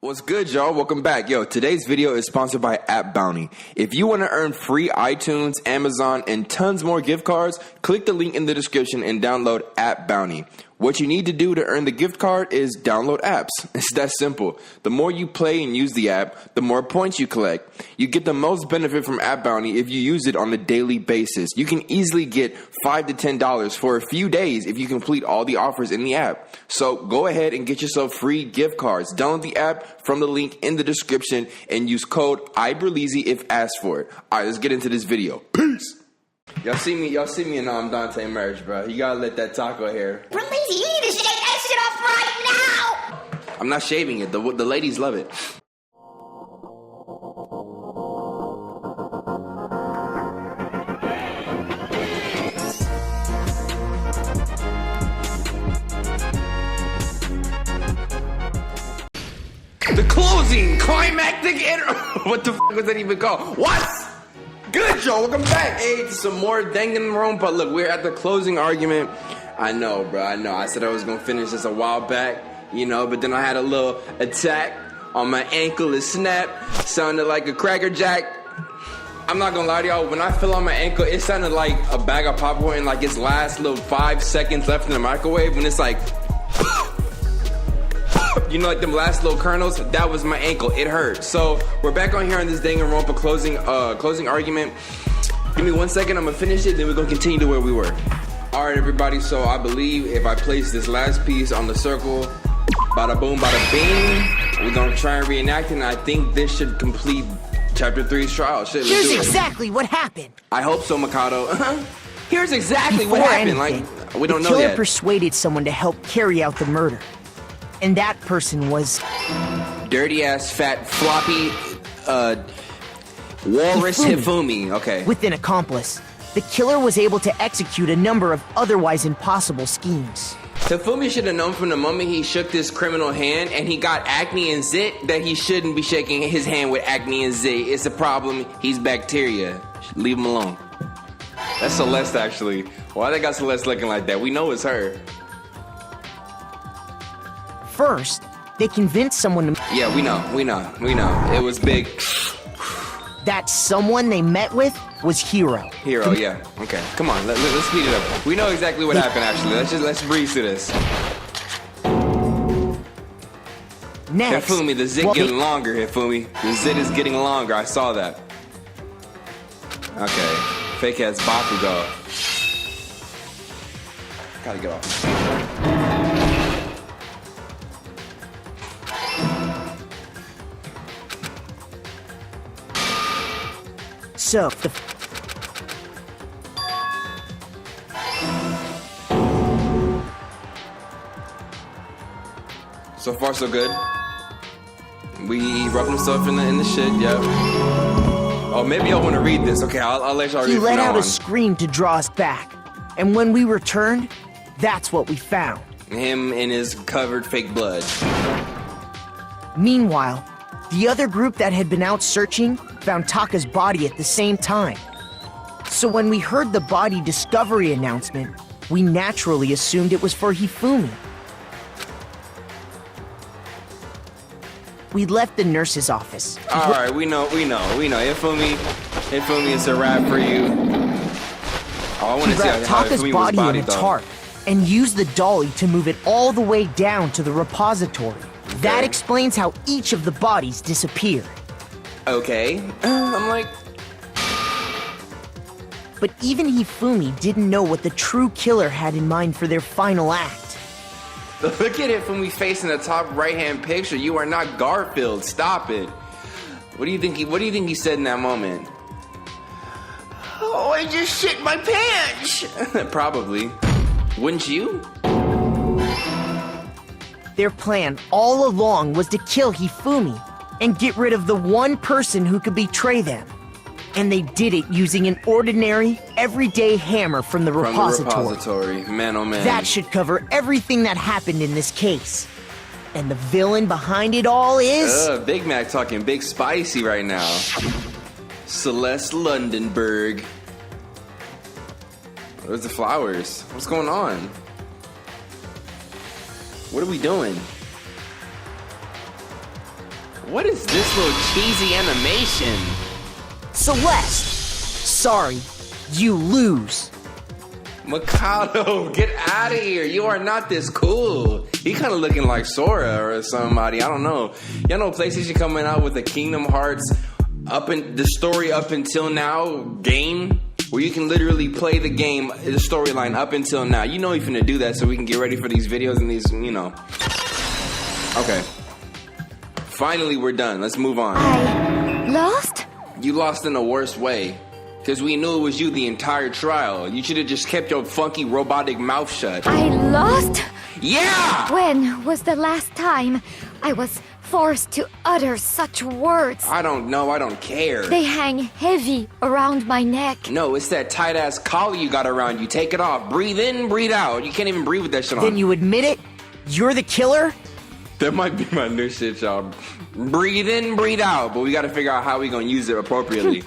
What's good, y'all? Welcome back. Yo, today's video is sponsored by App Bounty. If you want to earn free iTunes, Amazon, and tons more gift cards, click the link in the description and download App Bounty. What you need to do to earn the gift card is download apps. It's that simple. The more you play and use the app, the more points you collect. You get the most benefit from App Bounty if you use it on a daily basis. You can easily get $5 to $10 for a few days if you complete all the offers in the app. So go ahead and get yourself free gift cards. Download the app from the link in the description and use code iBerleezy if asked for it. All right, let's get into this video. Peace. Y'all see me and Dante merge, bro. You gotta let that taco hair. Berleezy, you need to shave that shit off right now! I'm not shaving it. The ladies love it. The closing climactic what the f was that even called? What? Good, y'all. Welcome back. Hey, to some more Danganronpa. Look, we're at the closing argument. I know, bro. I know. I said I was gonna finish this a while back, you know, but then I had a little attack on my ankle. It snapped. Sounded like a Cracker Jack. I'm not gonna lie to y'all. When I fell on my ankle, it sounded like a bag of popcorn. Like its last little 5 seconds left in the microwave, when it's like. You know, like them last little kernels, that was my ankle. It hurt. So we're back on here on this Danganronpa closing argument. Give me 1 second. I'm gonna finish it. Then we're gonna continue to where we were. All right, everybody. So I believe if I place this last piece on the circle, bada boom, bada bing, we're gonna try and reenact it. And I think this should complete Chapter 3's trial. Shit, let's do it. Here's exactly what happened. I hope so, Mikado. Here's exactly what happened. Like we don't know yet. The killer persuaded someone to help carry out the murder. And that person was dirty ass fat floppy walrus Hifumi. Okay. With an accomplice, the killer was able to execute a number of otherwise impossible schemes. Hifumi should have known from the moment he shook this criminal hand and he got acne and zit that he shouldn't be shaking his hand with acne and zit. It's a problem. He's bacteria. Leave him alone. That's Celeste, actually. Why they got Celeste looking like that? We know it's her. First, they convinced someone to... Yeah, we know. It was big. That someone they met with was Hero. Hero, yeah. Okay, come on, let's speed it up. We know exactly what happened, actually. Let's breeze through this. Next... Hifumi, the zit getting longer, Hifumi. The zit is getting longer, I saw that. Okay, fake ass Bakugo. Gotta get off. So, so far, so good. We rubbing himself in the shit, yeah. Oh, maybe y'all want to read this. Okay, I'll let y'all read it. He let out a scream to draw us back. And when we returned, that's what we found. Him in his covered fake blood. Meanwhile, the other group that had been out searching found Taka's body at the same time. So when we heard the body discovery announcement, we naturally assumed it was for Hifumi. We left the nurse's office. All right, we know. Hifumi, it's a wrap for you. Oh, I want to see how Taka's Hifumi body was in its heart and used the dolly to move it all the way down to the repository. Okay. That explains how each of the bodies disappeared. Okay, I'm like... But even Hifumi didn't know what the true killer had in mind for their final act. Look at Hifumi's face in the top right-hand picture. You are not Garfield. Stop it. What do you think he said in that moment? Oh, I just shit my pants. Probably. Wouldn't you? Their plan all along was to kill Hifumi and get rid of the one person who could betray them. And they did it using an ordinary, everyday hammer from the repository. Man, oh man. That should cover everything that happened in this case. And the villain behind it all is... Big Mac talking big spicy right now. Celeste Lundenberg. Where's the flowers? What's going on? What are we doing? What is this little cheesy animation? Celeste, sorry, you lose. Mikado, get out of here. You are not this cool. He kind of looking like Sora or somebody. I don't know. Y'all know PlayStation coming out with the Kingdom Hearts the story up until now game, where you can literally play the game, the storyline up until now. You know you're finna do that so we can get ready for these videos and these, you know. Okay. Finally, we're done. Let's move on. I lost? You lost in the worst way. Because we knew it was you the entire trial. You should have just kept your funky robotic mouth shut. I lost? Yeah! When was the last time I was forced to utter such words? I don't know. I don't care. They hang heavy around my neck. No, it's that tight-ass collar you got around you. Take it off. Breathe in, breathe out. You can't even breathe with that shit on. Then you admit it? You're the killer? That might be my new shit, y'all. Breathe in, breathe out. But we got to figure out how we going to use it appropriately.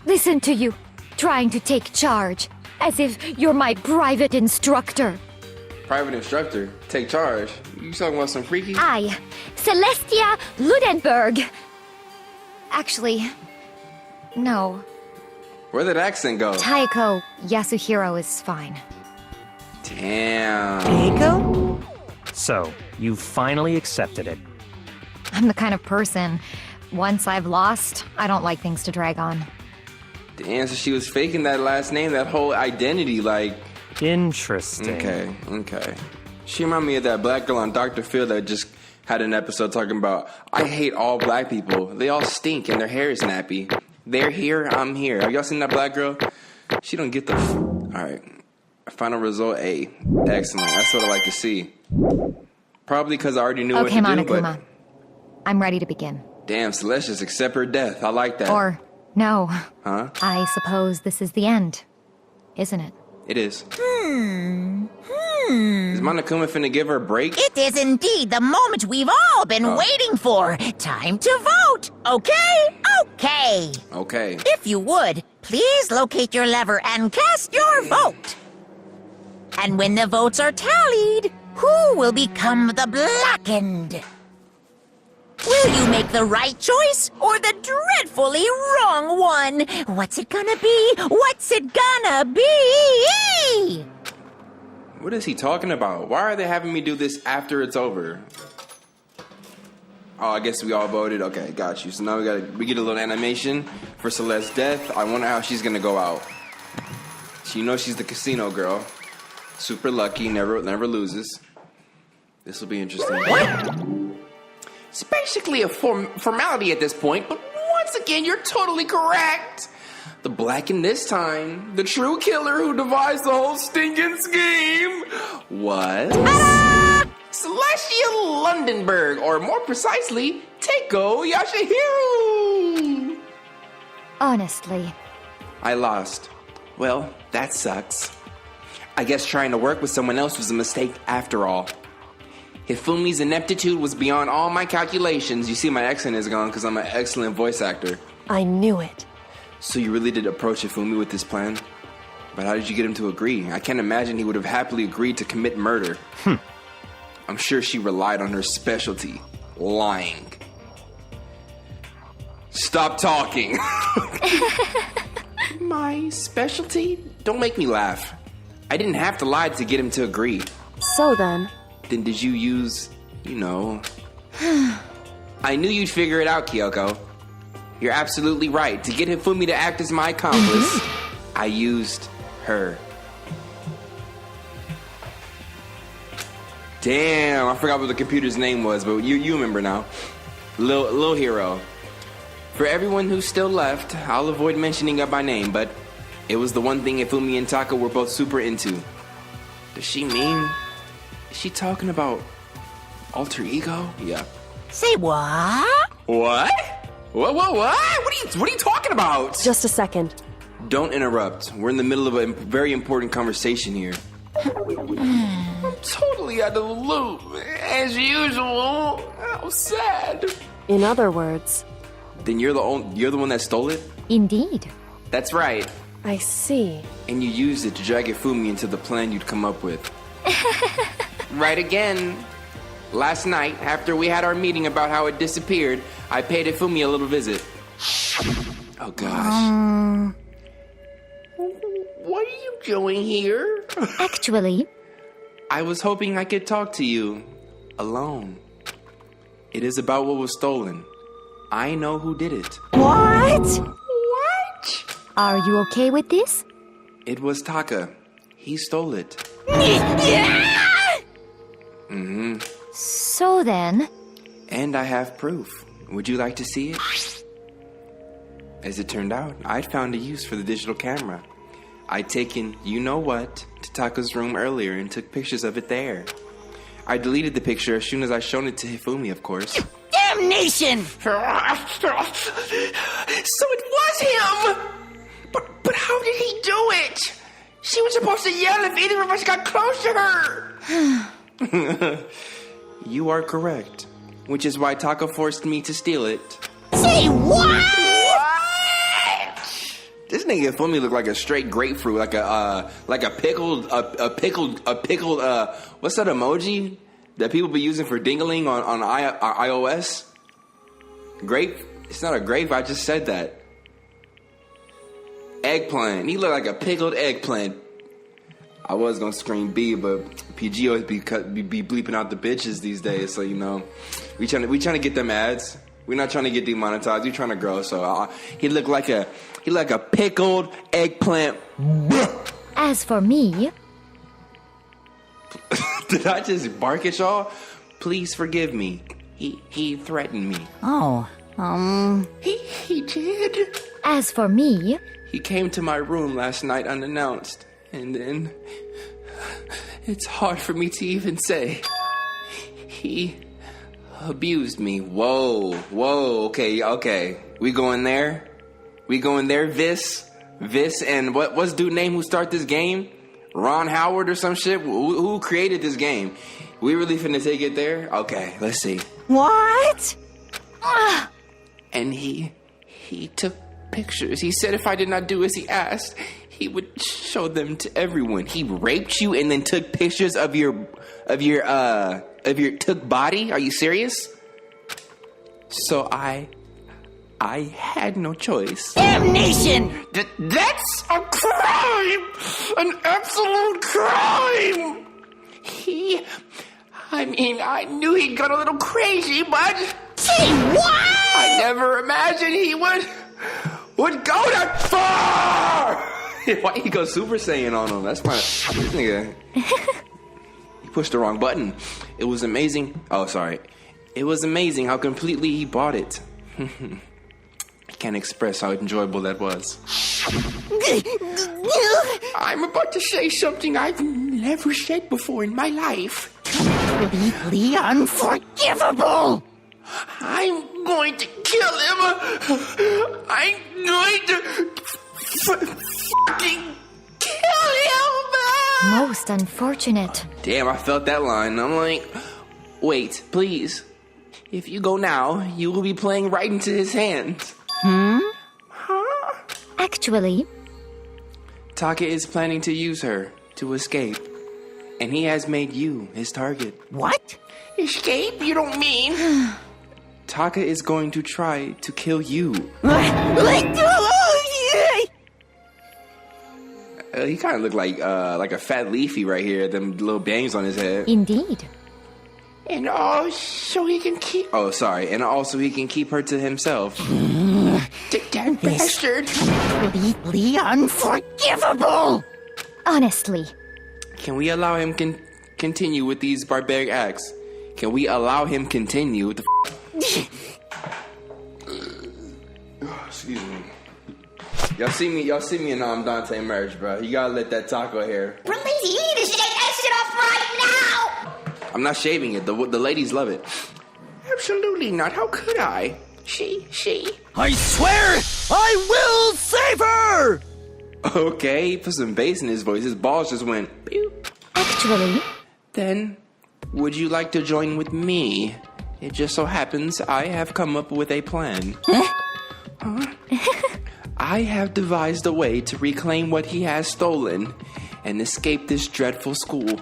Listen to you, trying to take charge, as if you're my private instructor. Private instructor? Take charge? You talking about some freaky? I, Celestia Ludenberg. Actually, no. Where did that accent go? Taiko Yasuhiro is fine. Damn. Keiko? So, you finally accepted it. I'm the kind of person, once I've lost, I don't like things to drag on. Damn, so she was faking that last name, that whole identity, like... Interesting. Okay. She reminded me of that black girl on Dr. Phil that just had an episode talking about, I hate all black people. They all stink and their hair is nappy. They're here, I'm here. Have y'all seen that black girl? She don't get the... Alright. Final result, A. Excellent. That's what I like to see. Probably because I already knew what to do, Monokuma. I'm ready to begin. Damn, Celeste just accept her death. I like that. Or, no. Huh? I suppose this is the end, isn't it? It is. Is Monokuma finna give her a break? It is indeed the moment we've all been waiting for. Time to vote. Okay? Okay. If you would, please locate your lever and cast your vote. And when the votes are tallied, who will become the blackened? Will you make the right choice or the dreadfully wrong one? What's it gonna be? What's it gonna be? What is he talking about? Why are they having me do this after it's over? Oh, I guess we all voted. Okay, got you. So now we get a little animation for Celeste's death. I wonder how she's gonna go out. So you know she's the casino girl. Super lucky, never loses. This will be interesting. It's basically a formality at this point, but once again, you're totally correct. The blackened this time, the true killer who devised the whole stinking scheme was Celestia Lundenberg, or more precisely, Taiko Yasuhiro. Honestly. I lost. Well, that sucks. I guess trying to work with someone else was a mistake after all. Hifumi's ineptitude was beyond all my calculations. You see my accent is gone because I'm an excellent voice actor. I knew it. So you really did approach Hifumi with this plan? But how did you get him to agree? I can't imagine he would have happily agreed to commit murder. I'm sure she relied on her specialty, lying. Stop talking. My specialty? Don't make me laugh. I didn't have to lie to get him to agree. So then... Then did you use, I knew you'd figure it out, Kyoko. You're absolutely right. To get Hifumi to act as my accomplice, I used her. Damn, I forgot what the computer's name was, but you remember now. Lil Hero. For everyone who's still left, I'll avoid mentioning up my name, but it was the one thing Hifumi and Taka were both super into. Does she mean... Is she talking about alter ego? Yeah. Say what? What? What? What are you talking about? Just a second. Don't interrupt. We're in the middle of a very important conversation here. I'm totally out of the loop. As usual. How sad. In other words... Then you're the one that stole it? Indeed. That's right. I see. And you used it to drag Hifumi into the plan you'd come up with. Right again. Last night, after we had our meeting about how it disappeared, I paid Ifumi a little visit. Oh gosh. What are you doing here? Actually, I was hoping I could talk to you. Alone. It is about what was stolen. I know who did it. what? What? Are you okay with this? It was Taka. He stole it. So then, And I have proof. Would you like to see it? As it turned out, I'd found a use for the digital camera. I'd taken you-know-what to Taka's room earlier and took pictures of it there. I deleted the picture as soon as I shown it to Hifumi, of course. Damnation! So it was him! But how did he do it? She was supposed to yell if either of us got close to her! You are correct. Which is why Taka forced me to steal it. Say what? This nigga Hifumi look like a straight grapefruit, like a pickled, what's that emoji that people be using for dingling on iOS? Grape? It's not a grape, I just said that. Eggplant. He look like a pickled eggplant. I was gonna scream B, but PG always be bleeping out the bitches these days, so you know, we trying to get them ads. We're not trying to get demonetized. We're trying to grow. So he looked like a pickled eggplant. as for me, Did I just bark at y'all? Please forgive me. He threatened me. Oh, He did. as for me, He came to my room last night unannounced, and then it's hard for me to even say. He abused me. Whoa, okay. We going there? Vis, and what's dude name who start this game? Ron Howard or some shit? Who created this game? We really finna take it there? Okay, let's see. what? And he took pictures. He said if I did not do as he asked, he would show them to everyone. He raped you and then took pictures of your took body? Are you serious? So I had no choice. Damnation! That's a crime! An absolute crime! I knew he'd gone a little crazy, but Say what? I never imagined he would go that far! Why he go Super Saiyan on him? That's my this nigga. He pushed the wrong button. It was amazing. Oh, sorry. It was amazing how completely he bought it. I can't express how enjoyable that was. I'm about to say something I've never said before in my life. Completely unforgivable! I'm going to kill him. I'm going to fucking kill him. most unfortunate. Damn, I felt that line. I'm like, wait, please. If you go now, you will be playing right into his hands. Actually, Taka is planning to use her to escape. And he has made you his target. What? Escape? You don't mean? Taka is going to try to kill you. He kind of looked like a fat Leafy right here. Them little bangs on his head. indeed. And also he can keep... Oh, sorry. And also he can keep her to himself. That bastard. Completely unforgivable! Honestly, Can we allow him continue with these barbaric acts? Can we allow him continue with the... Excuse me. Y'all see me in Dante merch, bro. You gotta let that taco hair. Berleezy, you need to shake that shit off right now! I'm not shaving it. The ladies love it. Absolutely not. How could I? She. I swear I will save her! Okay, he put some bass in his voice. His balls just went. Pew. actually, Then, would you like to join with me? It just so happens I have come up with a plan. Huh? I have devised a way to reclaim what he has stolen and escape this dreadful school.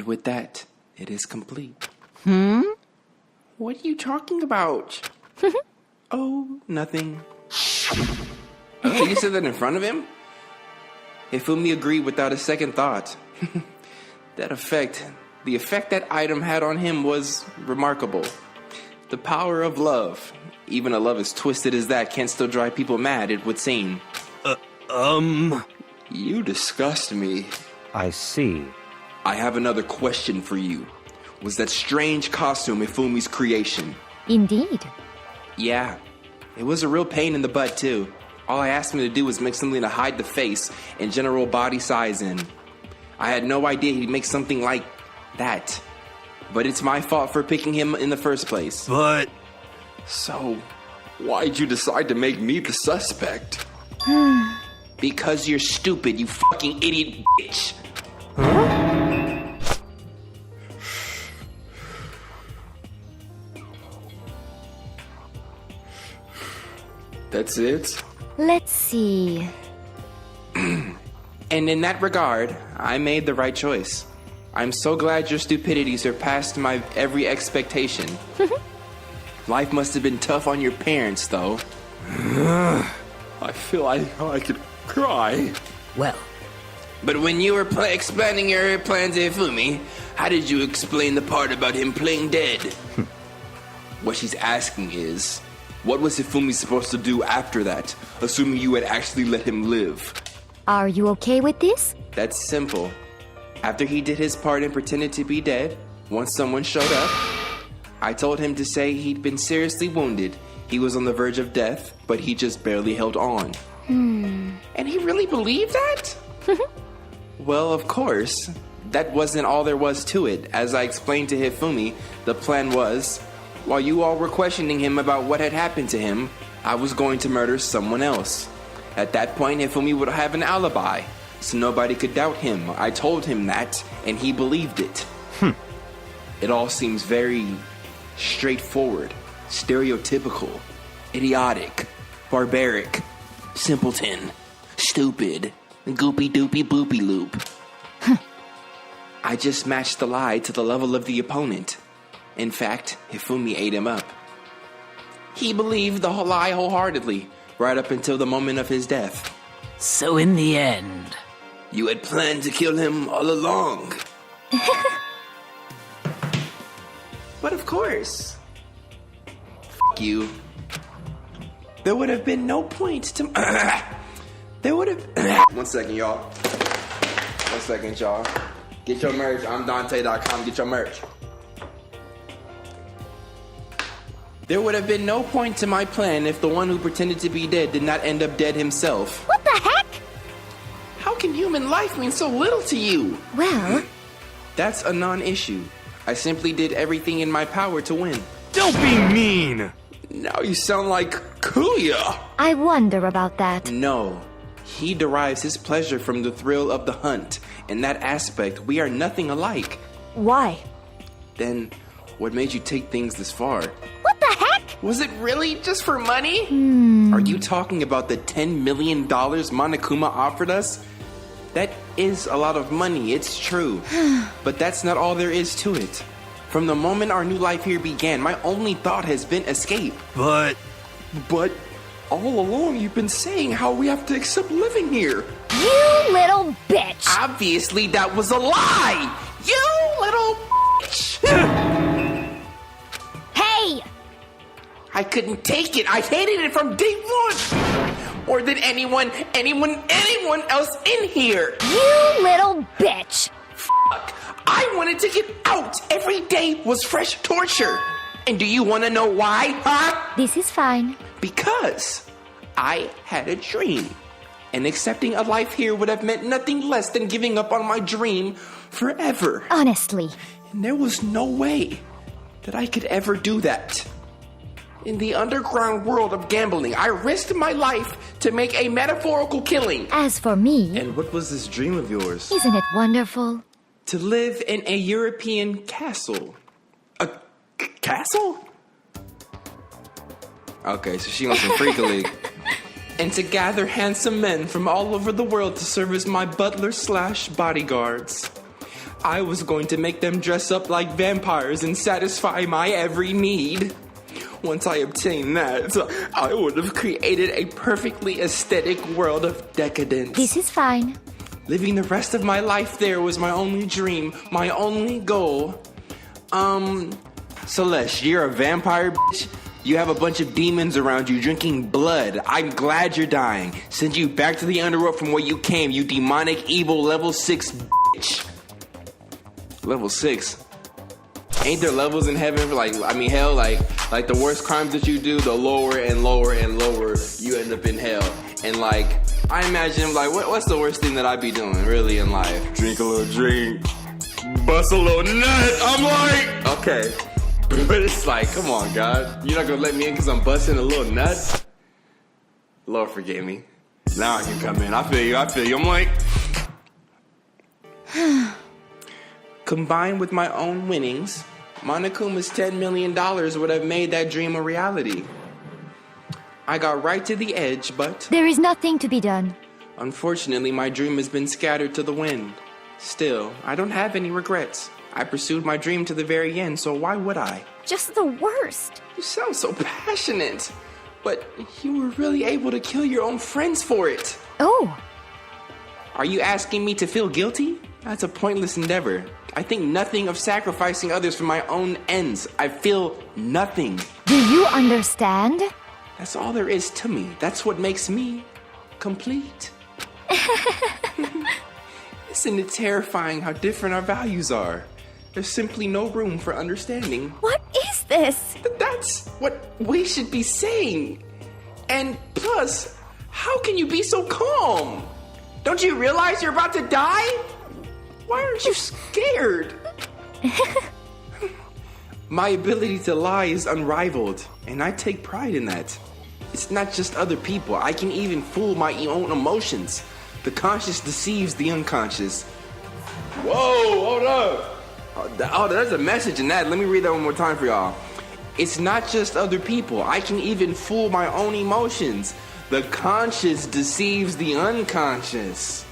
And with that, it is complete. What are you talking about? Oh, nothing. Oh, you said that in front of him? Hifumi agreed without a second thought. The effect that item had on him was remarkable. The power of love. Even a love as twisted as that can still drive people mad, it would seem. You disgust me. I see. I have another question for you. Was that strange costume Hifumi's creation? Indeed. Yeah. It was a real pain in the butt, too. All I asked him to do was make something to hide the face and general body size in. I had no idea he'd make something like that. But it's my fault for picking him in the first place. But... So, why'd you decide to make me the suspect? Because you're stupid, you fucking idiot bitch. That's it? Let's see. And in that regard, I made the right choice. I'm so glad your stupidity surpassed my every expectation. Life must have been tough on your parents, though. I feel like I could cry. Well, But when you were explaining your plan to Hifumi, how did you explain the part about him playing dead? What she's asking is, what was Hifumi supposed to do after that, assuming you had actually let him live? Are you okay with this? That's simple. After he did his part and pretended to be dead, once someone showed up, I told him to say he'd been seriously wounded. He was on the verge of death, but he just barely held on. And he really believed that? Well, of course. That wasn't all there was to it. As I explained to Hifumi, the plan was, while you all were questioning him about what had happened to him, I was going to murder someone else. At that point, Hifumi would have an alibi, so nobody could doubt him. I told him that, and he believed it. It all seems very straightforward, stereotypical, idiotic, barbaric, simpleton, stupid, goopy doopy boopy loop. I just matched the lie to the level of the opponent. In fact, Hifumi ate him up. He believed the whole lie wholeheartedly, right up until the moment of his death. so in the end... You had planned to kill him all along. But of course. F*** you. There would have been no point to... There would have... 1 second, y'all. 1 second, y'all. Get your merch. I'm Dante.com. Get your merch. There would have been no point to my plan if the one who pretended to be dead did not end up dead himself. What the heck? How can human life mean so little to you? Well, That's a non-issue. I simply did everything in my power to win. Don't be mean! Now you sound like Kuya. I wonder about that. No. He derives his pleasure from the thrill of the hunt. In that aspect, we are nothing alike. Why? Then, what made you take things this far? What the heck? Was it really just for money? Are you talking about the $10 million Monokuma offered us? That is a lot of money, it's true. But that's not all there is to it. From the moment our new life here began, my only thought has been escape. But... But all along you've been saying how we have to accept living here. You little bitch! Obviously that was a lie! You little bitch! Hey! I couldn't take it. I hated it from day one. More than anyone else in here. You little bitch! Fuck. I wanted to get out. Every day was fresh torture. And do you want to know why, huh? This is fine. Because I had a dream. And accepting a life here would have meant nothing less than giving up on my dream forever. Honestly. And there was no way that I could ever do that. In the underground world of gambling, I risked my life to make a metaphorical killing. As for me, And what was this dream of yours? isn't it wonderful? To live in a European castle. A castle? Okay, so she wants some Freak League. And to gather handsome men from all over the world to serve as my butler/bodyguards. I was going to make them dress up like vampires and satisfy my every need. Once I obtained that, I would have created a perfectly aesthetic world of decadence. This is fine. Living the rest of my life there was my only dream, my only goal. Celeste, you're a vampire, bitch. You have a bunch of demons around you drinking blood. I'm glad you're dying. Send you back to the underworld from where you came, you demonic, evil, level 6 bitch. Level 6? Ain't there levels in heaven? Hell, like the worst crimes that you do, the lower and lower and lower you end up in hell. And I imagine, what's the worst thing that I'd be doing, really, in life? Drink a little drink, bust a little nut. I'm like, okay. But it's like, come on, God. You're not gonna let me in because I'm busting a little nut? Lord forgive me. Now I can come in. I feel you. I'm like... Combined with my own winnings, Monokuma's $10 million would have made that dream a reality. I got right to the edge, but... There is nothing to be done. Unfortunately, my dream has been scattered to the wind. Still, I don't have any regrets. I pursued my dream to the very end, so why would I? Just the worst. You sound so passionate, but you were really able to kill your own friends for it. Oh. Are you asking me to feel guilty? That's a pointless endeavor. I think nothing of sacrificing others for my own ends. I feel nothing. Do you understand? That's all there is to me. That's what makes me complete. Isn't it terrifying how different our values are? There's simply no room for understanding. What is this? That's what we should be saying. And plus, how can you be so calm? Don't you realize you're about to die? Why aren't you scared? My ability to lie is unrivaled, and I take pride in that. It's not just other people. I can even fool my own emotions. The conscious deceives the unconscious. Whoa, hold up. Oh, there's a message in that. Let me read that one more time for y'all. It's not just other people. I can even fool my own emotions. The conscious deceives the unconscious.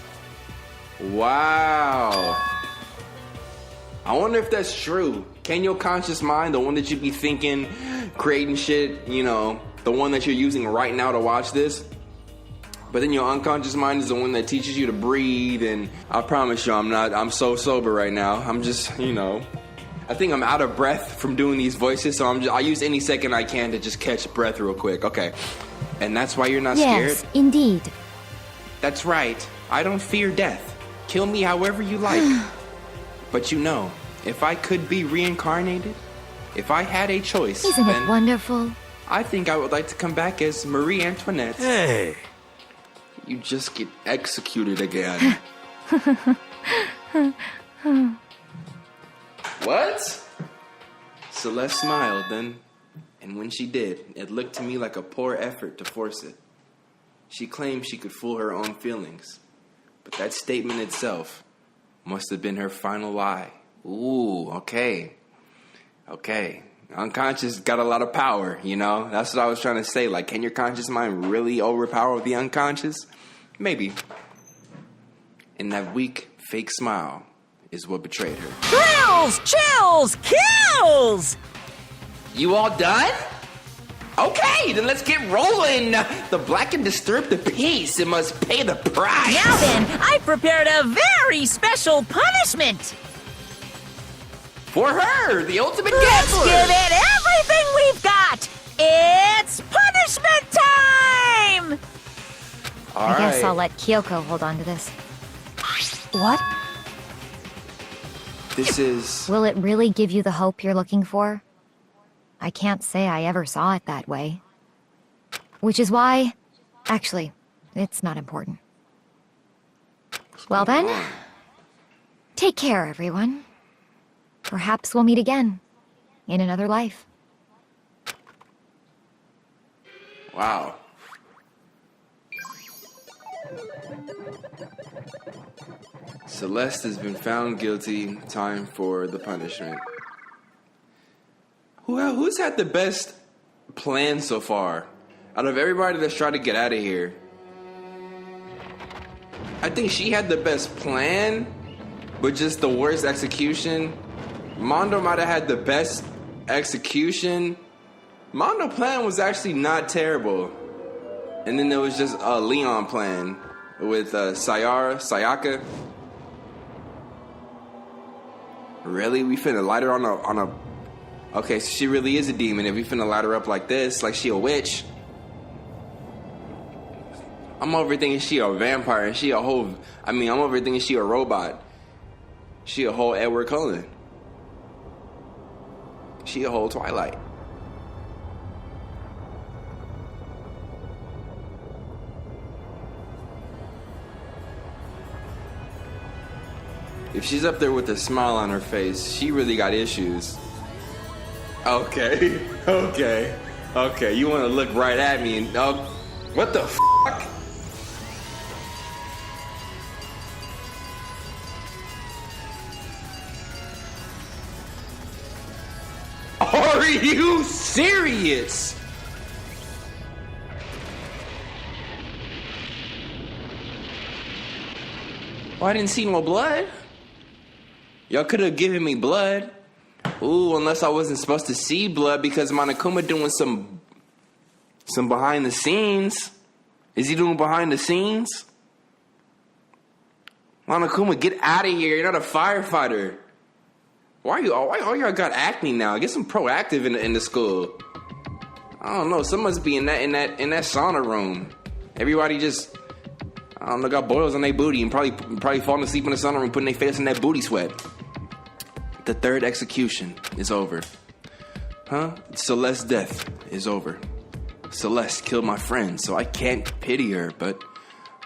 Wow. I wonder if that's true. Can your conscious mind, the one that you be thinking, creating shit, the one that you're using right now to watch this, but then your unconscious mind is the one that teaches you to breathe, and I promise you I'm so sober right now. I'm just, I think I'm out of breath from doing these voices, so I use any second I can to just catch breath real quick. Okay. And that's why you're not scared? Yes, indeed. That's right. I don't fear death. Kill me however you like. But if I could be reincarnated, if I had a choice, Isn't then it wonderful? I think I would like to come back as Marie Antoinette. Hey! You just get executed again. What? Celeste smiled then, and when she did, it looked to me like a poor effort to force it. She claimed she could fool her own feelings, but that statement itself must have been her final lie. Ooh, okay. Unconscious got a lot of power, That's what I was trying to say. Can your conscious mind really overpower the unconscious? Maybe. And that weak, fake smile is what betrayed her. Thrills, chills, kills! You all done? Okay, then let's get rolling. The black and disturb the peace. It must pay the price. Now then, I prepared a very special punishment. For her, the ultimate Let's gambler. give it everything we've got. It's punishment time! All I guess right. I'll let Kyoko hold on to this. What? This is... Will it really give you the hope you're looking for? I can't say I ever saw it that way. Which is why... Actually, it's not important. Well then, take care, everyone. Perhaps we'll meet again, in another life. Wow. Celeste has been found guilty. Time for the punishment. Who's had the best plan so far? Out of everybody that's tried to get out of here, I think she had the best plan, but just the worst execution. Mondo might have had the best execution. Mondo plan was actually not terrible. And then there was just a Leon plan with Sayaka. Really? We finna light her on a... Okay, so she really is a demon. If we finna light her up like this, like she a witch. I'm over thinking she a vampire and she a whole... I'm over thinking she a robot. She a whole Edward Cullen. She a whole Twilight. If she's up there with a smile on her face, she really got issues. Okay, okay. You want to look right at me and what the fuck? Are you serious? Oh, I didn't see no blood. Y'all could have given me blood. Ooh, unless I wasn't supposed to see blood because Monokuma doing some behind the scenes. Is he doing behind the scenes? Monokuma, get out of here. You're not a firefighter. Why y'all got acne now? Get some proactive in the school. I don't know. Some must be in that sauna room. Everybody just, I don't know, got boils on their booty and probably falling asleep in the sauna room, putting their face in that booty sweat. The third execution is over. Huh? Celeste's death is over. Celeste killed my friend, so I can't pity her, but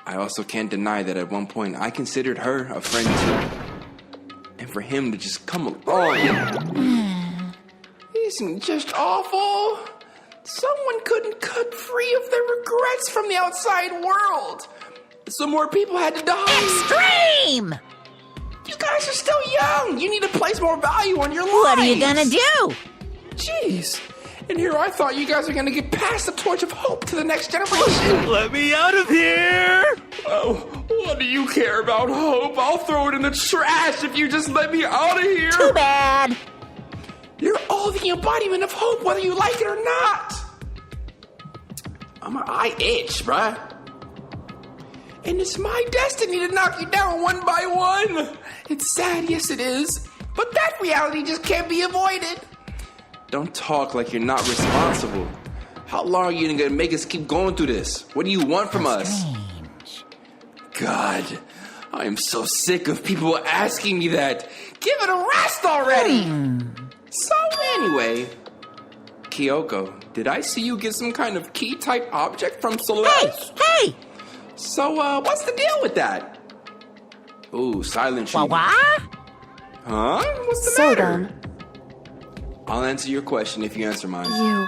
I also can't deny that at one point I considered her a friend too. And for him to just come along, isn't just awful? Someone couldn't cut free of their regrets from the outside world. So more people had to die. Extreme! You guys are still young. You need to place more value on your lives. What are you gonna do? Jeez. And here I thought you guys were gonna get past the torch of hope to the next generation. Let me out of here! Oh, what do you care about hope? I'll throw it in the trash if you just let me out of here. Too bad. You're all the embodiment of hope, whether you like it or not. I itch, bruh. And it's my destiny to knock you down one by one. It's sad, yes it is. But that reality just can't be avoided. Don't talk like you're not responsible. How long are you gonna make us keep going through this? What do you want from us? Strange. God, I am so sick of people asking me that. Give it a rest already. So anyway, Kyoko, did I see you get some kind of key type object from Celeste? Hey! So, what's the deal with that? Ooh, silent treatment. What? Huh? What's the So matter? then, I'll answer your question if you answer mine. you...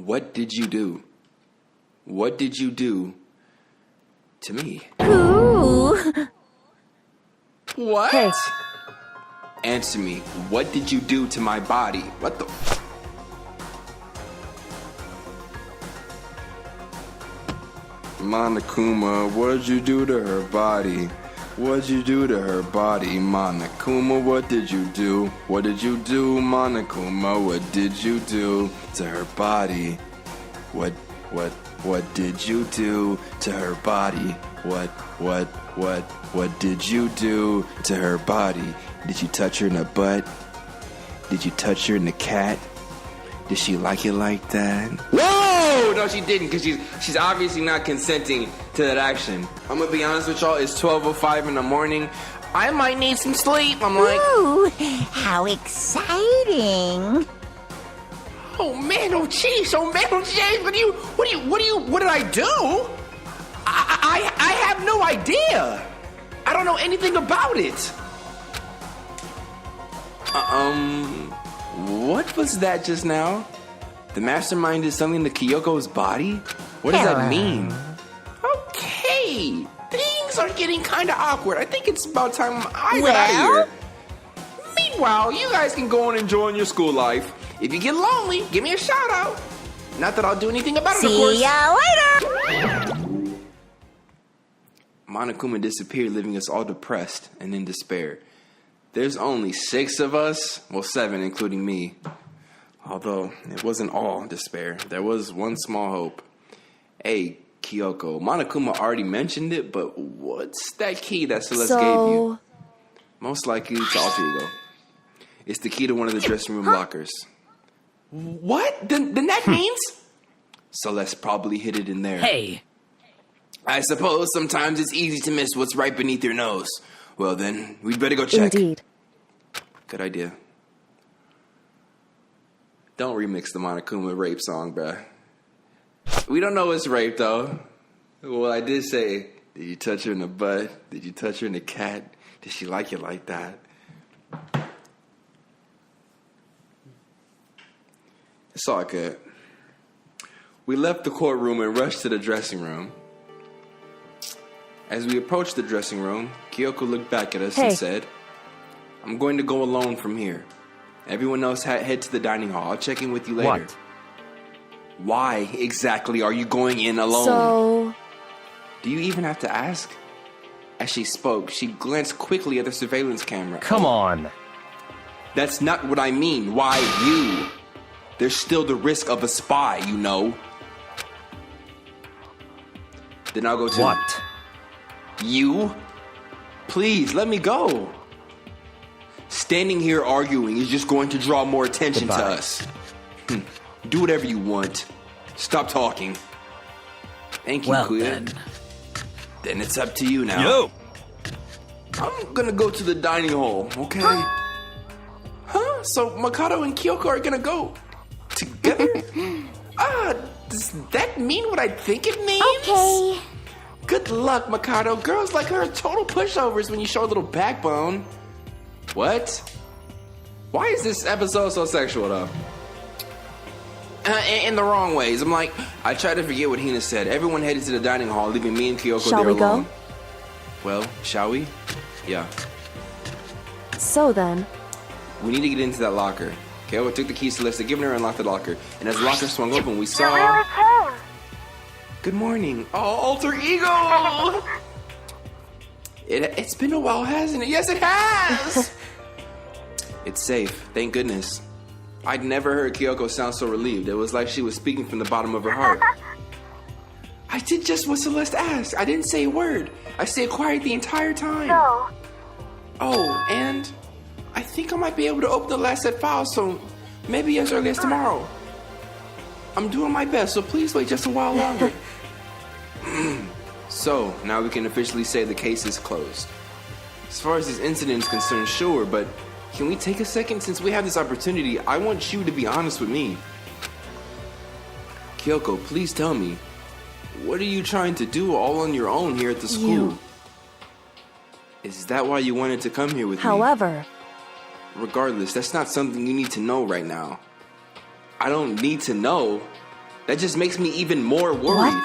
What did you do? What did you do to me? Ooh. What? Hey. Answer me. What did you do to my body? What the... Monokuma, what'd you do to her body? What'd you do to her body, Monokuma? What did you do? What did you do, Monokuma? What did you do to her body? What did you do to her body? What did you do to her body? Did you touch her in the butt? Did you touch her in the cat? Did she like it like that? Whoa! No, she didn't, because she's obviously not consenting to that action. I'm gonna be honest with y'all, it's 12:05 in the morning. I might need some sleep. I'm like, Ooh, how exciting. oh man, oh jeez, what did I do? I have no idea. I don't know anything about it. What was that just now? The Mastermind did something to Kyoko's body? What does that mean? Okay, things are getting kind of awkward. I think it's about time I got out of here. Meanwhile, you guys can go and enjoy your school life. If you get lonely, give me a shout out. Not that I'll do anything about it, of course. See ya later. Monokuma disappeared, leaving us all depressed and in despair. There's only 6 of us, well 7 including me. Although it wasn't all despair, there was one small hope. Hey, Kyoko, Monokuma already mentioned it, but what's that key that Celeste gave you? Most likely it's alter ego. It's the key to one of the dressing room lockers. What? Then that means? Celeste probably hid it in there. Hey! I suppose sometimes it's easy to miss what's right beneath your nose. Well then, we'd better go check. Indeed. Good idea. Don't remix the Monokuma rape song, bruh. We don't know it's rape, though. Well, I did say, did you touch her in the butt? Did you touch her in the cat? Did she like it like that? It's all good. We left the courtroom and rushed to the dressing room. As we approached the dressing room, Kyoko looked back at us and said, I'm going to go alone from here. Everyone else head to the dining hall. I'll check in with you later. What? Why exactly are you going in alone? So... Do you even have to ask? As she spoke, she glanced quickly at the surveillance camera. Come on. That's not what I mean. Why you? There's still the risk of a spy, you know. Then I'll go to... What? You? Please, let me go. Standing here arguing is just going to draw more attention to us. Do whatever you want. Stop talking. Thank you, Well, Kuya. Then it's up to you now. Yo! I'm gonna go to the dining hall, okay? Huh? So Makoto and Kyoko are gonna go together? Does that mean what I think it means? Okay. Good luck, Makoto. Girls like her are total pushovers when you show a little backbone. What? Why is this episode so sexual, though? In the wrong ways. I'm like, I try to forget what Hina said. Everyone headed to the dining hall, leaving me and Kyoko Shall there we go? alone. Well, shall we? Yeah. So then... We need to get into that locker. Kyoko took the keys to Celeste, giving her and unlocked the locker. And as the locker swung open, we saw... really came. Good morning. Oh, alter ego! It's been a while, hasn't it? Yes, it has! It's safe, thank goodness. I'd never heard Kyoko sound so relieved. It was like she was speaking from the bottom of her heart. I did just what Celeste asked. I didn't say a word. I stayed quiet the entire time. So, Oh, and I think I might be able to open the last set file, so maybe as early as tomorrow. I'm doing my best, so please wait just a while longer. So, now we can officially say the case is closed. As far as this incident is concerned, sure, but can we take a second? Since we have this opportunity, I want you to be honest with me. Kyoko, please tell me, what are you trying to do all on your own here at the school? Is that why you wanted to come here with me? However... Regardless, that's not something you need to know right now. I don't need to know. That just makes me even more worried.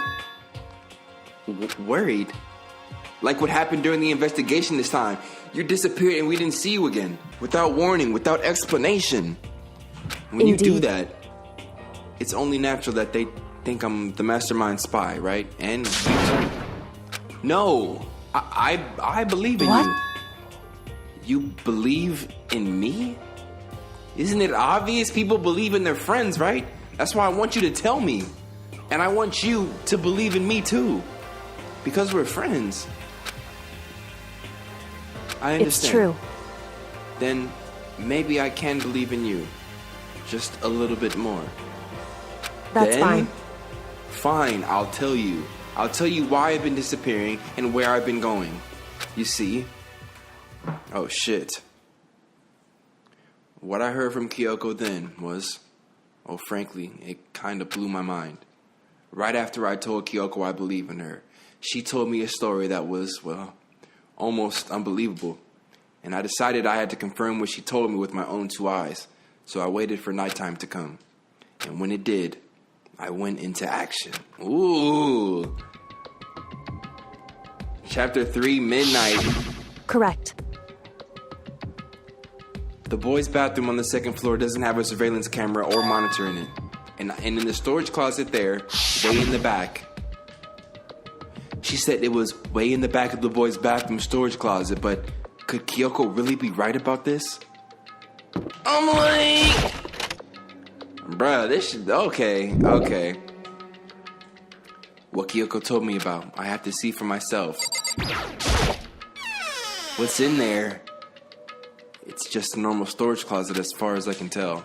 Worried? Like what happened during the investigation this time. You disappeared and we didn't see you again. Without warning, without explanation. When you do that, it's only natural that they think I'm the mastermind spy, right? And no, I believe in you. You believe in me? Isn't it obvious people believe in their friends, right? That's why I want you to tell me. And I want you to believe in me too. Because we're friends. I understand. It's true. Then maybe I can believe in you. Just a little bit more. That's fine. Fine, I'll tell you. I'll tell you why I've been disappearing and where I've been going. You see? Oh shit. What I heard from Kyoko then was, oh frankly, it kind of blew my mind. Right after I told Kyoko I believe in her, she told me a story that was, well, almost unbelievable. And I decided I had to confirm what she told me with my own 2 eyes. So I waited for nighttime to come. And when it did, I went into action. Ooh. Chapter 3, Midnight. Correct. The boys' bathroom on the 2nd floor doesn't have a surveillance camera or monitor in it. And in the storage closet there, way in the back, She said it was way in the back of the boys' bathroom storage closet, but could Kyoko really be right about this? I'm like... Bruh, this shit... Okay. What Kyoko told me about, I have to see for myself. What's in there? It's just a normal storage closet as far as I can tell.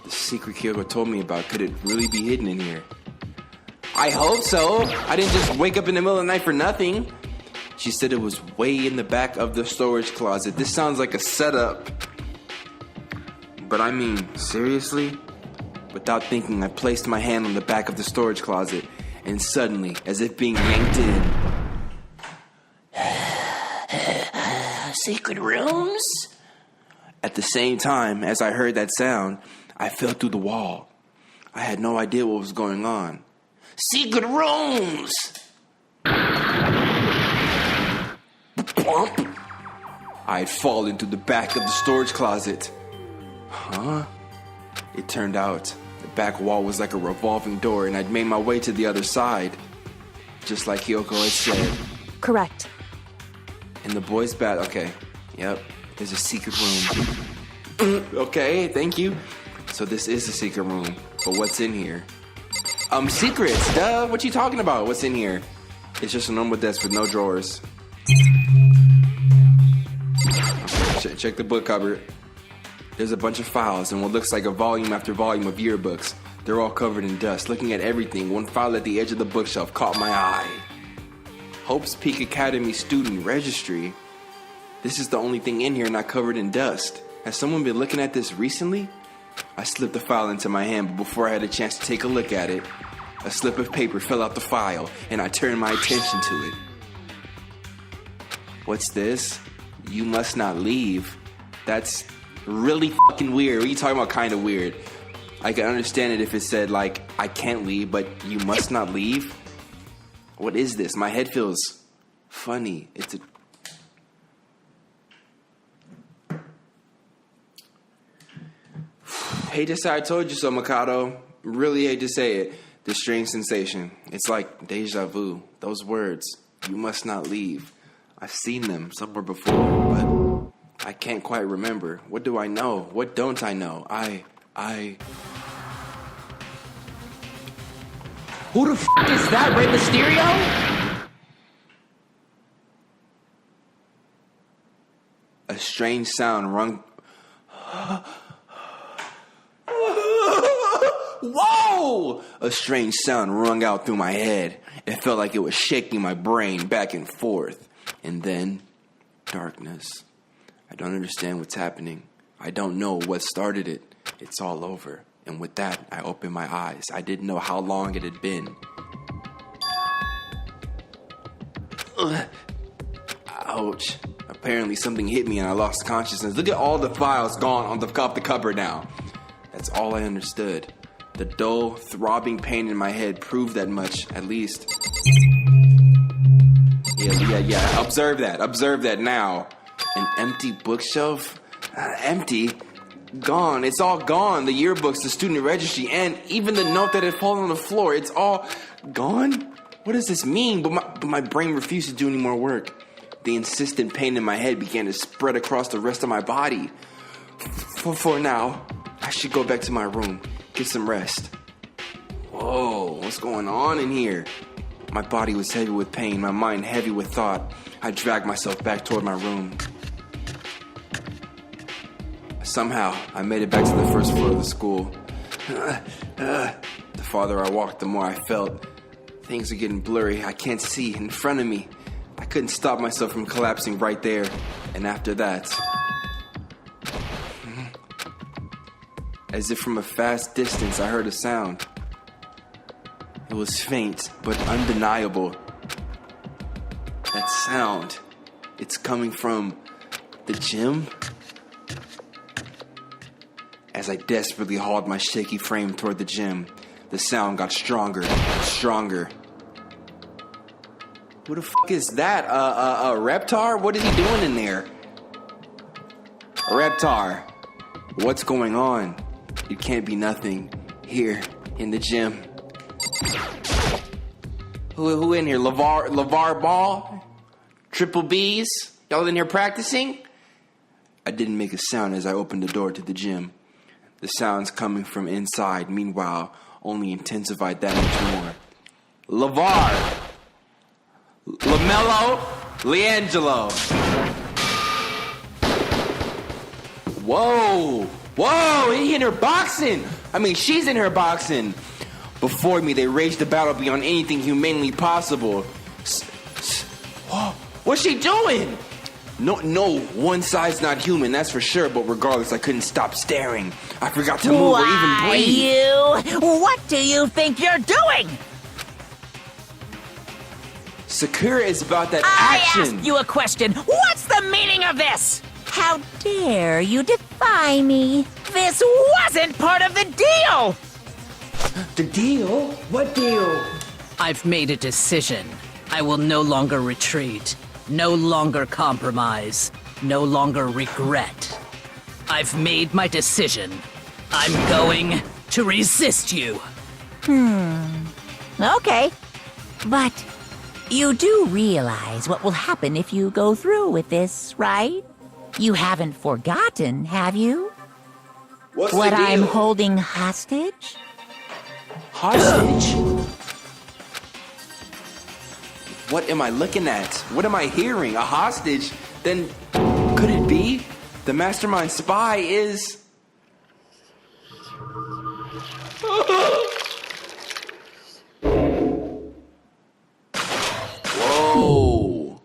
The secret Kyoko told me about, could it really be hidden in here? I hope so. I didn't just wake up in the middle of the night for nothing. She said it was way in the back of the storage closet. This sounds like a setup. But I mean, seriously? Without thinking, I placed my hand on the back of the storage closet, and suddenly, as if being yanked in... Secret rooms? At the same time, as I heard that sound, I fell through the wall. I had no idea what was going on. Secret rooms! Bump! I had fallen through the back of the storage closet. Huh? It turned out the back wall was like a revolving door, and I'd made my way to the other side. Just like Kyoko had said. Correct. In the boys' bath. Okay. Yep. There's a secret room. Okay, thank you. So this is a secret room. But what's in here? Secrets. Duh. What you talking about? What's in here? It's just a normal desk with no drawers. Okay, check the book cupboard. There's a bunch of files and what looks like a volume after volume of yearbooks. They're all covered in dust. Looking at everything, one file at the edge of the bookshelf caught my eye. Hope's Peak Academy student registry. This is the only thing in here not covered in dust. Has someone been looking at this recently? I slipped the file into my hand, but before I had a chance to take a look at it, a slip of paper fell out the file, and I turned my attention to it. What's this? You must not leave. That's really fucking weird. What are you talking about kind of weird? I can understand it if it said, like, I can't leave, but you must not leave? What is this? My head feels funny. It's a... Hate to say I told you so, Mikado. Really hate to say it. This strange sensation. It's like deja vu. Those words. You must not leave. I've seen them somewhere before, but I can't quite remember. What do I know? What don't I know? Who the f*** is that, Rey Mysterio? A strange sound rung... Whoa! A strange sound rung out through my head. It felt like it was shaking my brain back and forth. And then, darkness. I don't understand what's happening. I don't know what started it. It's all over. And with that, I opened my eyes. I didn't know how long it had been. Ugh. Ouch. Apparently something hit me and I lost consciousness. Look at all the files gone off the cupboard now. That's all I understood. The dull, throbbing pain in my head proved that much, at least. Yeah. Observe that now. An empty bookshelf? Empty? Gone. It's all gone. The yearbooks, the student registry, and even the note that had fallen on the floor. It's all gone? What does this mean? But my brain refused to do any more work. The insistent pain in my head began to spread across the rest of my body. For now, I should go back to my room, get some rest. Whoa, what's going on in here? My body was heavy with pain, my mind heavy with thought. I dragged myself back toward my room. Somehow, I made it back to the first floor of the school. The farther I walked, the more I felt. Things are getting blurry. I can't see in front of me. I couldn't stop myself from collapsing right there. And after that, as if from a vast distance, I heard a sound. It was faint, but undeniable. That sound, it's coming from the gym? As I desperately hauled my shaky frame toward the gym, the sound got stronger and stronger. Who the fuck is that? Reptar? What is he doing in there? Reptar, what's going on? It can't be nothing here in the gym. Who in here? LeVar Ball? Triple B's? Y'all in here practicing? I didn't make a sound as I opened the door to the gym. The sounds coming from inside, meanwhile, only intensified that much more. LeVar. LaMelo. LiAngelo. Whoa. Whoa, he in her boxing. I mean, she's in her boxing. Before me, they raged the battle beyond anything humanly possible. Whoa, what's she doing? No, one side's not human, that's for sure. But regardless, I couldn't stop staring. I forgot to move or even breathe. What do you think you're doing? Sakura is about that I action. asked you a question. What's the meaning of this? How dare you defy me? This wasn't part of the deal! The deal? What deal? I've made a decision. I will no longer retreat, no longer compromise, no longer regret. I've made my decision. I'm going to resist you. Okay. But you do realize what will happen if you go through with this, right? You haven't forgotten, have you? What's What the deal? I'm holding hostage? Hostage? What am I looking at? What am I hearing? A hostage? Then could it be the Mastermind spy is... Whoa.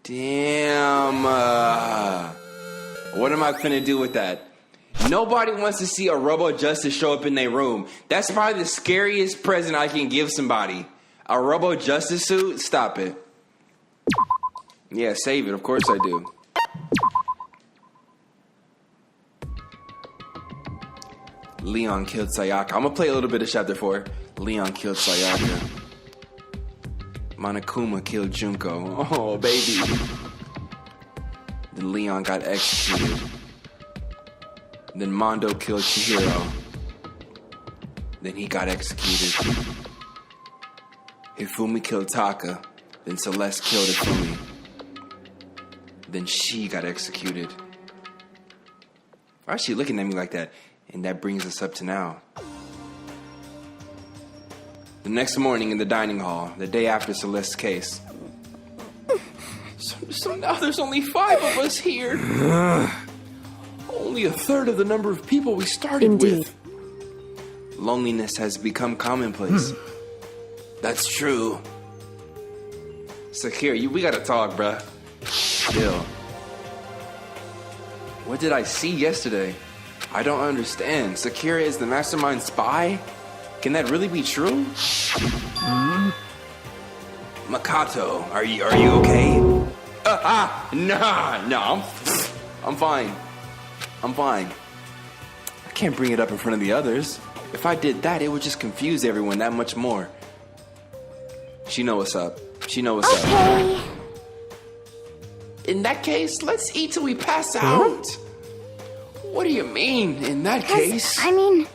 Damn. What am I finna do with that? Nobody wants to see a Robo Justice show up in their room. That's probably the scariest present I can give somebody. A Robo Justice suit? Stop it. Yeah, save it. Of course I do. Leon killed Sayaka. I'm gonna play a little bit of chapter 4. Leon killed Sayaka. Monokuma killed Junko. Oh, baby. Then Leon got executed. Then Mondo killed Chihiro. Then he got executed. Hifumi killed Taka. Then Celeste killed Hifumi. Then she got executed. Why is she looking at me like that? And that brings us up to now. The next morning in the dining hall, the day after Celeste's case. So now there's only 5 of us here. Only a third of the number of people we started Indeed. with. Loneliness has become commonplace. That's true. Sakura, we gotta talk, bruh. Still. What did I see yesterday? I don't understand. Sakura is the Mastermind spy? Can that really be true? Makato, are you okay? Nah, I'm fine. I'm fine. I can't bring it up in front of the others. If I did that, it would just confuse everyone that much more. She know what's up. She know what's up. In that case, let's eat till we pass out. What do you mean, in that case? I mean...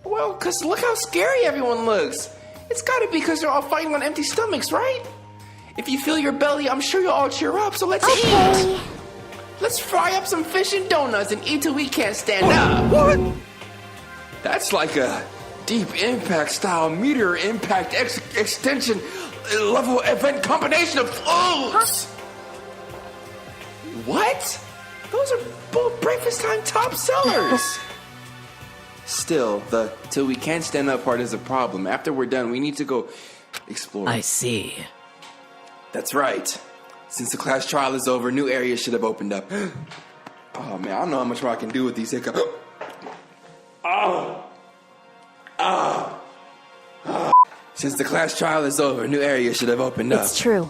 Well, cause look how scary everyone looks. It's gotta be because they're all fighting on empty stomachs, right? If you feel your belly, I'm sure you'll all cheer up, so let's eat. Let's fry up some fish and donuts and eat till we can't stand up. What? That's like a deep impact style meteor impact extension level event combination of foods. What? Those are both breakfast time top sellers. Still, the till we can't stand up part is a problem. After we're done, we need to go explore. I see. That's right. Since the class trial is over, new areas should have opened up. Oh man, I don't know how much more I can do with these hiccups. Since the class trial is over, new areas should have opened up. It's true.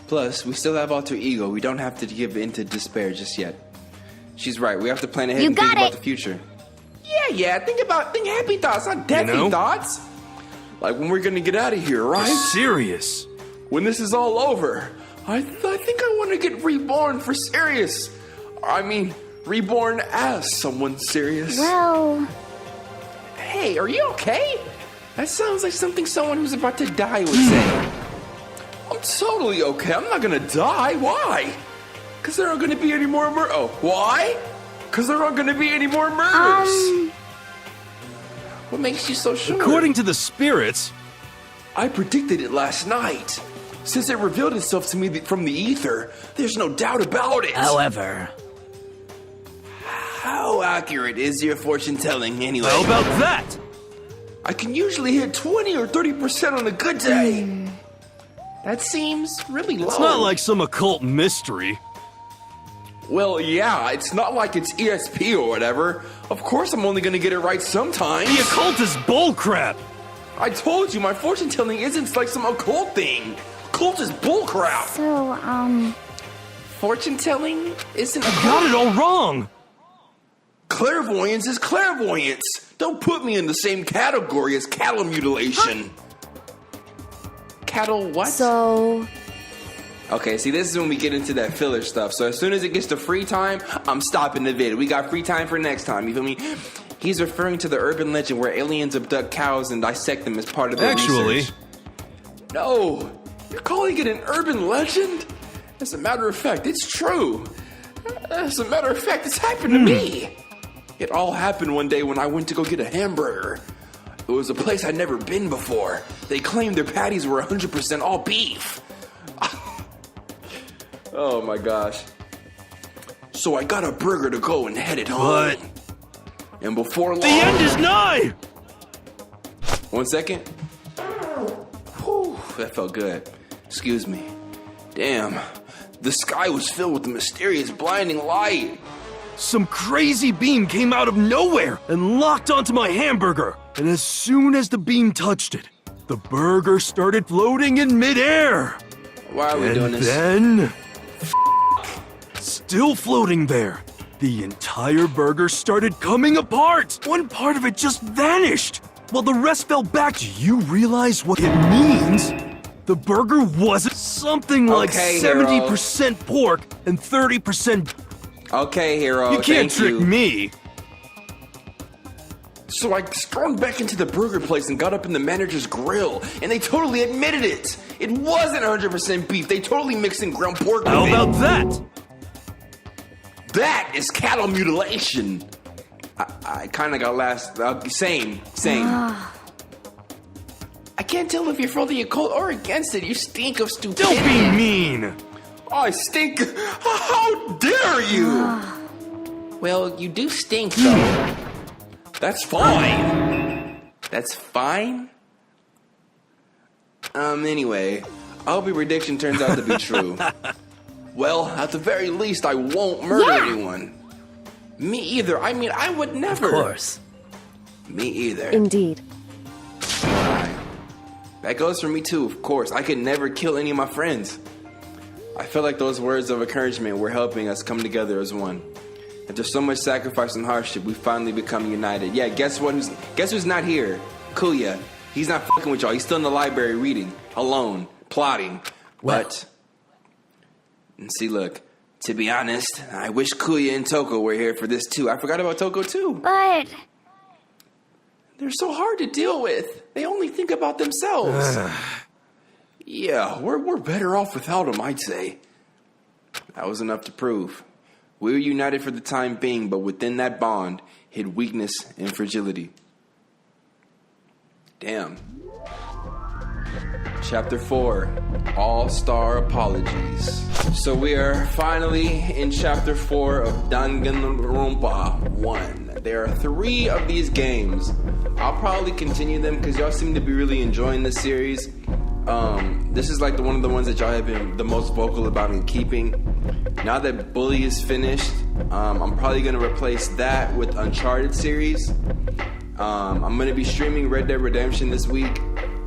Plus, we still have alter ego. We don't have to give in to despair just yet. She's right. We have to plan ahead You and think got about it. the future. Yeah. Think happy thoughts, not deathly thoughts. Like when we're gonna get out of here, right? Serious. When this is all over, I think I want to get reborn for serious. I mean, reborn as someone serious. Well, Hey, are you okay? That sounds like something someone who's about to die would say. I'm totally okay. I'm not gonna die. Why? Because there aren't gonna be any more why? Because there aren't gonna be any more murders. What makes you so sure? According to the spirits, I predicted it last night. Since it revealed itself to me from the ether, there's no doubt about it. However, How accurate is your fortune telling anyway? how about that? I can usually hit 20 or 30% on a good day. That seems really low. It's not like some occult mystery. Well, yeah, it's not like it's ESP or whatever. Of course I'm only gonna get it right sometimes. The occult is bullcrap. I told you, my fortune telling isn't like some occult thing. Occult is bullcrap. so, Fortune telling isn't Got it all wrong. Clairvoyance is clairvoyance. Don't put me in the same category as cattle mutilation. Cattle what? So, Okay, see, this is when we get into that filler stuff. So as soon as it gets to free time, I'm stopping the vid. We got free time for next time, you feel me? He's referring to the urban legend where aliens abduct cows and dissect them as part of their research. No, you're calling it an urban legend? As a matter of fact, it's true. As a matter of fact, it's happened to me. It all happened one day when I went to go get a hamburger. It was a place I'd never been before. They claimed their patties were 100% all beef. Oh my gosh. So I got a burger to go and headed home. But And before long... the end is nigh. 1 second. Whew, that felt good. Excuse me. Damn. The sky was filled with a mysterious blinding light. Some crazy beam came out of nowhere and locked onto my hamburger. And as soon as the beam touched it, the burger started floating in midair. Why are we doing And this? then, still floating there, the entire burger started coming apart. One part of it just vanished, while the rest fell back. Do you realize what it means? The burger wasn't something like Okay, Hero. 70% pork and 30%. Okay, Hero. You can't thank trick you. me. So I strung back into the burger place and got up in the manager's grill, and they totally admitted it. It wasn't 100% beef. They totally mixed in ground pork with How it. about that? That is cattle mutilation. I kind of got last. Same. I can't tell if you're for the occult or against it. You stink of stupidity. Don't be mean. I stink. How dare you? Well, you do stink, though. That's fine. That's fine? Anyway, I hope your prediction turns out to be true. Well, at the very least, I won't murder anyone. Me either. I mean, I would never. of course. Me either. indeed. Right. That goes for me too, of course. I could never kill any of my friends. I feel like those words of encouragement were helping us come together as one. After so much sacrifice and hardship, we finally become united. Yeah, guess what? Guess who's not here? Kuya. He's not fucking with y'all. He's still in the library reading, alone, plotting. But, and see, look, to be honest, I wish Kuya and Toko were here for this too. I forgot about Toko too. but They're so hard to deal with. They only think about themselves. Yeah, we're better off without them, I'd say. That was enough to prove. We were united for the time being, but within that bond hid weakness and fragility. Damn. Chapter 4, All-Star Apologies. So we are finally in Chapter 4 of Danganronpa 1. There are 3 of these games. I'll probably continue them because y'all seem to be really enjoying this series. This is like one of the ones that y'all have been the most vocal about in keeping. Now that Bully is finished, I'm probably going to replace that with Uncharted series. I'm going to be streaming Red Dead Redemption this week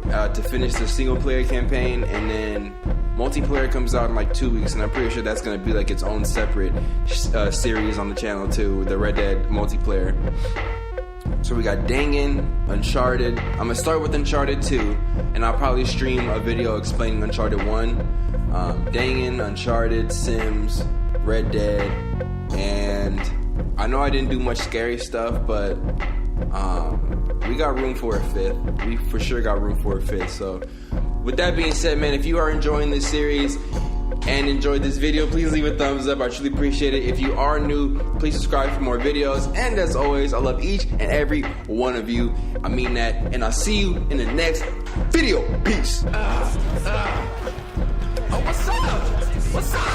to finish the single player campaign, and then multiplayer comes out in like 2 weeks, and I'm pretty sure that's going to be like its own separate series on the channel too, the Red Dead multiplayer. So we got Dangan, Uncharted. I'm going to start with Uncharted 2, and I'll probably stream a video explaining Uncharted 1. Dangan, Uncharted, Sims, Red Dead, and I know I didn't do much scary stuff, but we got room for a 5th. We for sure got room for a 5th. So with that being said, man, if you are enjoying this series and enjoyed this video, please leave a thumbs up. I truly appreciate it. If you are new, please subscribe for more videos. And as always, I love each and every one of you. I mean that. And I'll see you in the next video. Peace. Oh, what's up? What's up?